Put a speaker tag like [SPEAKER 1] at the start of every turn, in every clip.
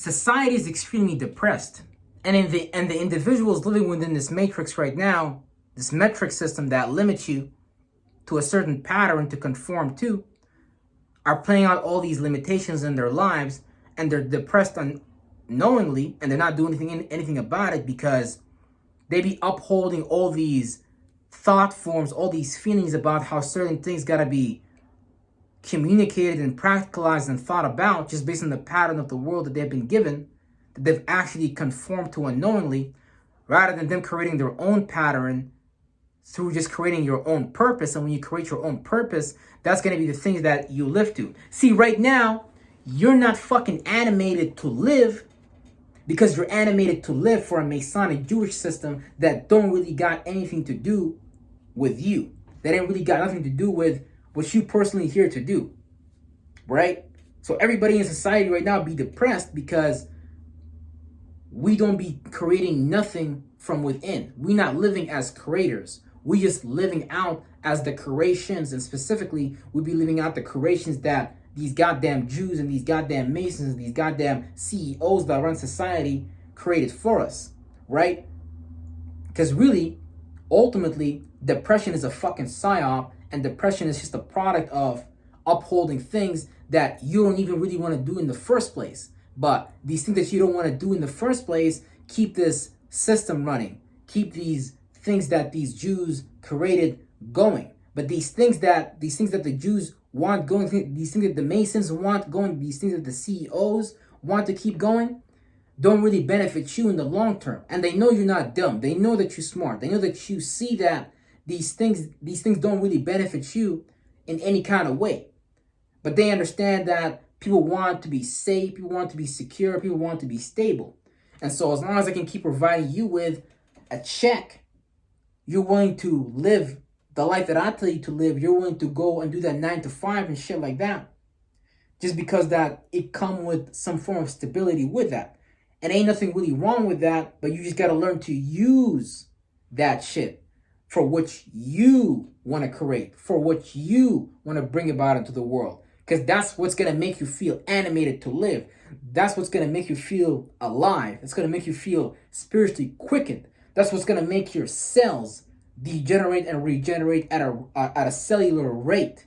[SPEAKER 1] society is extremely depressed. And the individuals living within this matrix right now, this metric system that limits you to a certain pattern to conform to, are playing out all these limitations in their lives, and they're depressed unknowingly, and they're not doing anything about it because they be upholding all these thought forms, all these feelings about how certain things gotta be communicated and practicalized and thought about just based on the pattern of the world that they've been given, that they've actually conformed to unknowingly, rather than them creating their own pattern through just creating your own purpose. And when you create your own purpose, that's going to be the things that you live to. See, right now, you're not fucking animated to live because you're animated to live for a Masonic Jewish system that don't really got anything to do with you. That ain't really got nothing to do with what you personally here to do, right? So everybody in society right now be depressed because we don't be creating nothing from within. We not living as creators. We just living out as the creations, and specifically, we be living out the creations that these goddamn Jews and these goddamn Masons, these goddamn CEOs that run society created for us, right? Because really, ultimately, depression is a fucking psyop, and depression is just a product of upholding things that you don't even really want to do in the first place. But these things that you don't want to do in the first place keep this system running, keep these things that these Jews created going. But these things that the Jews want going, these things that the Masons want going, these things that the CEOs want to keep going, don't really benefit you in the long term. And they know you're not dumb. They know that you're smart. They know that you see that these things don't really benefit you in any kind of way. But they understand that people want to be safe, people want to be secure, people want to be stable. And so as long as I can keep providing you with a check, you're willing to live the life that I tell you to live. You're willing to go and do that 9 to 5 and shit like that. Just because that it come with some form of stability with that. And ain't nothing really wrong with that, but you just got to learn to use that shit for what you want to create, for what you want to bring about into the world. Because that's what's going to make you feel animated to live. That's what's going to make you feel alive. It's going to make you feel spiritually quickened. That's what's going to make your cells degenerate and regenerate at a cellular rate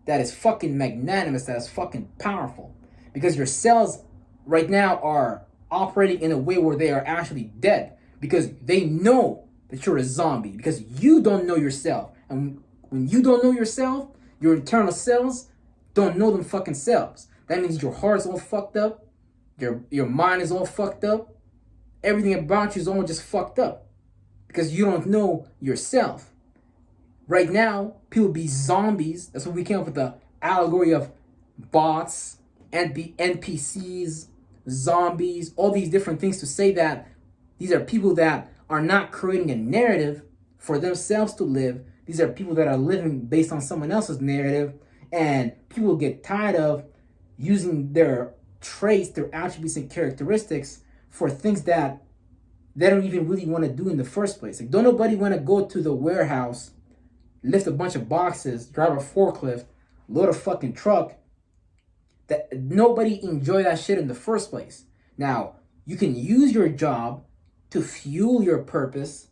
[SPEAKER 1] that is fucking magnanimous, that is fucking powerful. Because your cells right now are operating in a way where they are actually dead. Because they know that you're a zombie. Because you don't know yourself. And when you don't know yourself, your internal cells don't know them fucking selves. That means your heart's all fucked up. Your mind is all fucked up. Everything about you is all just fucked up. Because you don't know yourself. Right now, people be zombies. That's what we came up with the allegory of bots, NPCs, zombies, all these different things to say that these are people that are not creating a narrative for themselves to live. These are people that are living based on someone else's narrative. And people get tired of using their traits, their attributes and characteristics for things that they don't even really want to do in the first place. Like, don't nobody want to go to the warehouse, lift a bunch of boxes, drive a forklift, load a fucking truck. That nobody enjoy that shit in the first place. Now, you can use your job to fuel your purpose,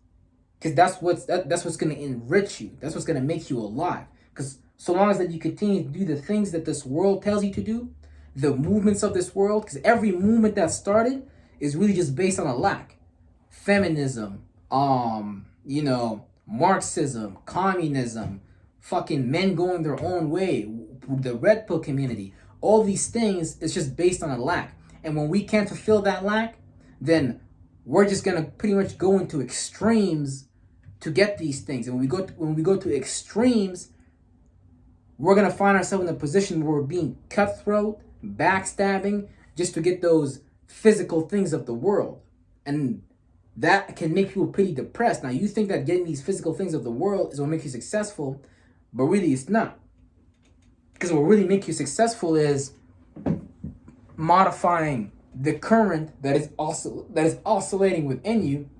[SPEAKER 1] because that's what's going to enrich you. That's what's going to make you alive. Because so long as that you continue to do the things that this world tells you to do, the movements of this world, because every movement that started is really just based on a lack. Feminism, Marxism, communism, fucking men going their own way, the red pill community, all these things is just based on a lack. And when we can't fulfill that lack, then we're just gonna pretty much go into extremes to get these things. And when we go to extremes, we're gonna find ourselves in a position where we're being cutthroat, backstabbing, just to get those physical things of the world. And that can make people pretty depressed. Now, you think that getting these physical things of the world is what makes you successful, but really it's not. Because what really makes you successful is modifying the current that is oscillating within you,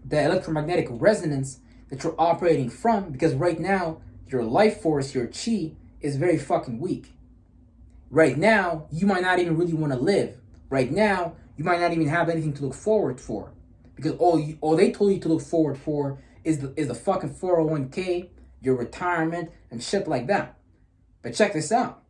[SPEAKER 1] the electromagnetic resonance that you're operating from. Because right now, your life force, your chi, is very fucking weak. Right now, you might not even really want to live. Right now, you might not even have anything to look forward for, because all they told you to look forward for is the fucking 401k, your retirement, and shit like that. But check this out.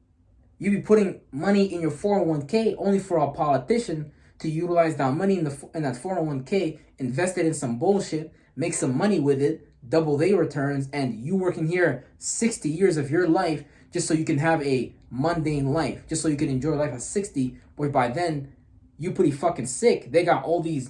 [SPEAKER 1] You be putting money in your 401k only for a politician to utilize that money in that 401k, invest it in some bullshit, make some money with it, double their returns, and you working here 60 years of your life just so you can have a mundane life, just so you can enjoy life at 60, where by then you pretty fucking sick. They got all these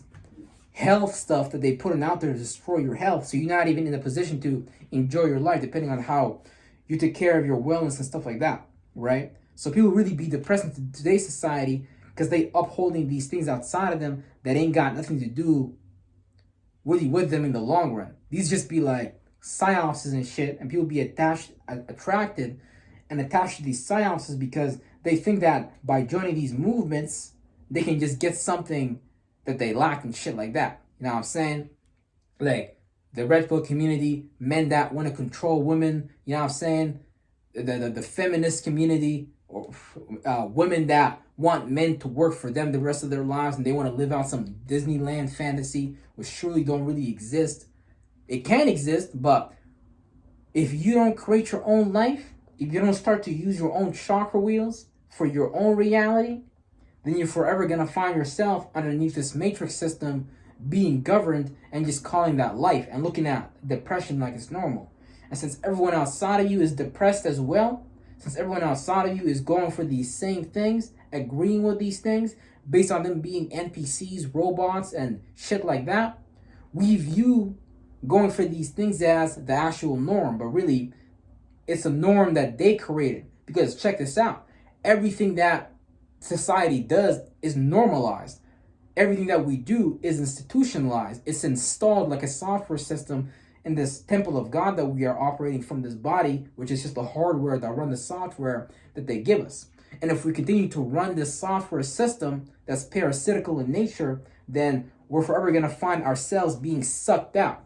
[SPEAKER 1] health stuff that they putting out there to destroy your health, so you're not even in a position to enjoy your life, depending on how you take care of your wellness and stuff like that, right? So people really be depressed in today's society because they upholding these things outside of them that ain't got nothing to do really with them in the long run. These just be like psyopses and shit, and people be attracted and attached to these psyopses because they think that by joining these movements, they can just get something that they lack and shit like that. You know what I'm saying? Like the red pill community, men that want to control women, you know what I'm saying? The feminist community, or women that want men to work for them the rest of their lives, and they want to live out some Disneyland fantasy, which surely don't really exist. It can exist, but if you don't create your own life, if you don't start to use your own chakra wheels for your own reality, then you're forever going to find yourself underneath this matrix system being governed and just calling that life and looking at depression like it's normal. And since everyone outside of you is depressed as well, since everyone outside of you is going for these same things, agreeing with these things, based on them being NPCs, robots, and shit like that, we view going for these things as the actual norm. But really, it's a norm that they created. Because check this out. Everything that society does is normalized. Everything that we do is institutionalized. It's installed like a software system in this temple of God that we are operating from this body, which is just the hardware that run the software that they give us. And if we continue to run this software system that's parasitical in nature, then we're forever going to find ourselves being sucked out.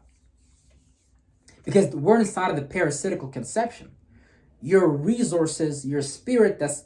[SPEAKER 1] Because we're inside of the parasitical conception. Your resources, your spirit that's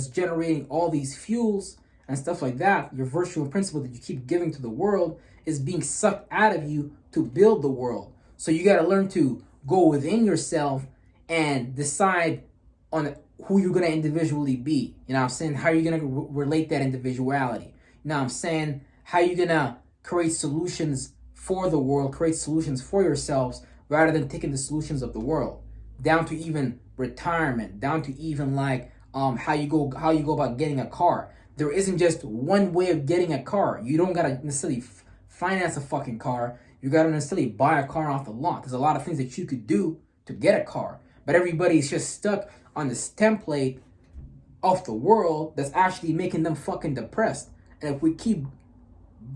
[SPEAKER 1] generating all these fuels and stuff like that, your virtual principle that you keep giving to the world is being sucked out of you to build the world. So you got to learn to go within yourself and decide on who you're going to individually be. You know what I'm saying? How are you going to relate that individuality? You know what I'm saying? How are you going to create solutions for the world, create solutions for yourselves, rather than taking the solutions of the world, down to even retirement, down to even like how you go about getting a car. There isn't just one way of getting a car. You don't gotta necessarily finance a fucking car. You gotta necessarily buy a car off the lot. There's a lot of things that you could do to get a car, but everybody's just stuck on this template of the world that's actually making them fucking depressed. And if we keep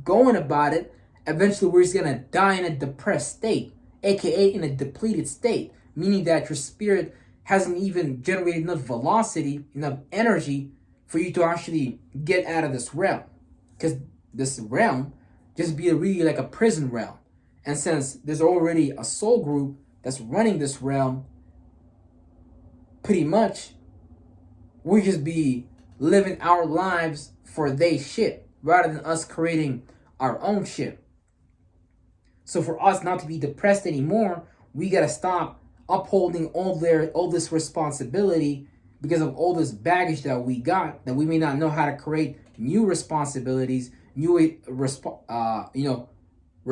[SPEAKER 1] going about it, eventually we're just gonna die in a depressed state, aka in a depleted state, meaning that your spirit hasn't even generated enough velocity, enough energy for you to actually get out of this realm. Because this realm just be really like a prison realm. And since there's already a soul group that's running this realm, pretty much, we just be living our lives for they shit, rather than us creating our own shit. So for us not to be depressed anymore, we gotta stop upholding all this responsibility because of all this baggage that we got, that we may not know how to create new responsibilities,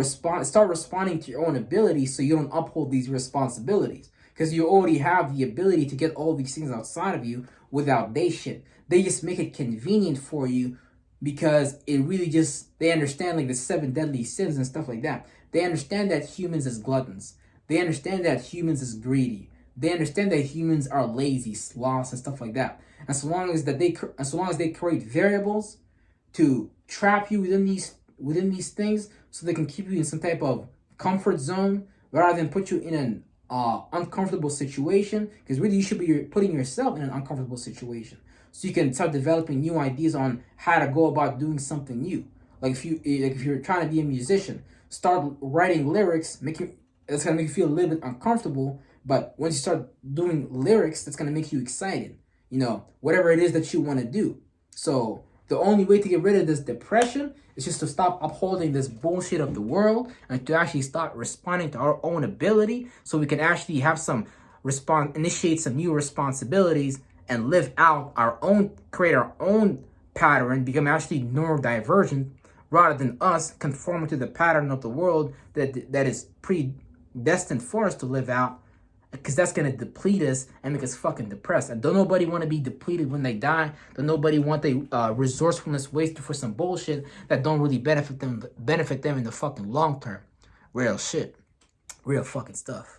[SPEAKER 1] start responding to your own abilities, so you don't uphold these responsibilities, because you already have the ability to get all these things outside of you without they shit. They just make it convenient for you because it really just, they understand like the 7 deadly sins and stuff like that. They understand that humans is gluttons. They understand that humans is greedy. They understand that humans are lazy, sloths, and stuff like that. And so long as they create variables to trap you within these things, so they can keep you in some type of comfort zone rather than put you in an uncomfortable situation. Because really, you should be putting yourself in an uncomfortable situation, so you can start developing new ideas on how to go about doing something new. Like if you're trying to be a musician, start writing lyrics. It's gonna make you feel a little bit uncomfortable, but once you start doing lyrics, that's gonna make you excited. You know, whatever it is that you want to do. So The only way to get rid of this depression is just to stop upholding this bullshit of the world and to actually start responding to our own ability so we can actually have some initiate some new responsibilities and live out our own, create our own pattern, become actually neurodivergent rather than us conforming to the pattern of the world that is predestined for us to live out, because that's going to deplete us and make us fucking depressed. And don't nobody want to be depleted when they die. Don't nobody want their resourcefulness wasted for some bullshit that don't really benefit them in the fucking long term. Real shit. Real fucking stuff.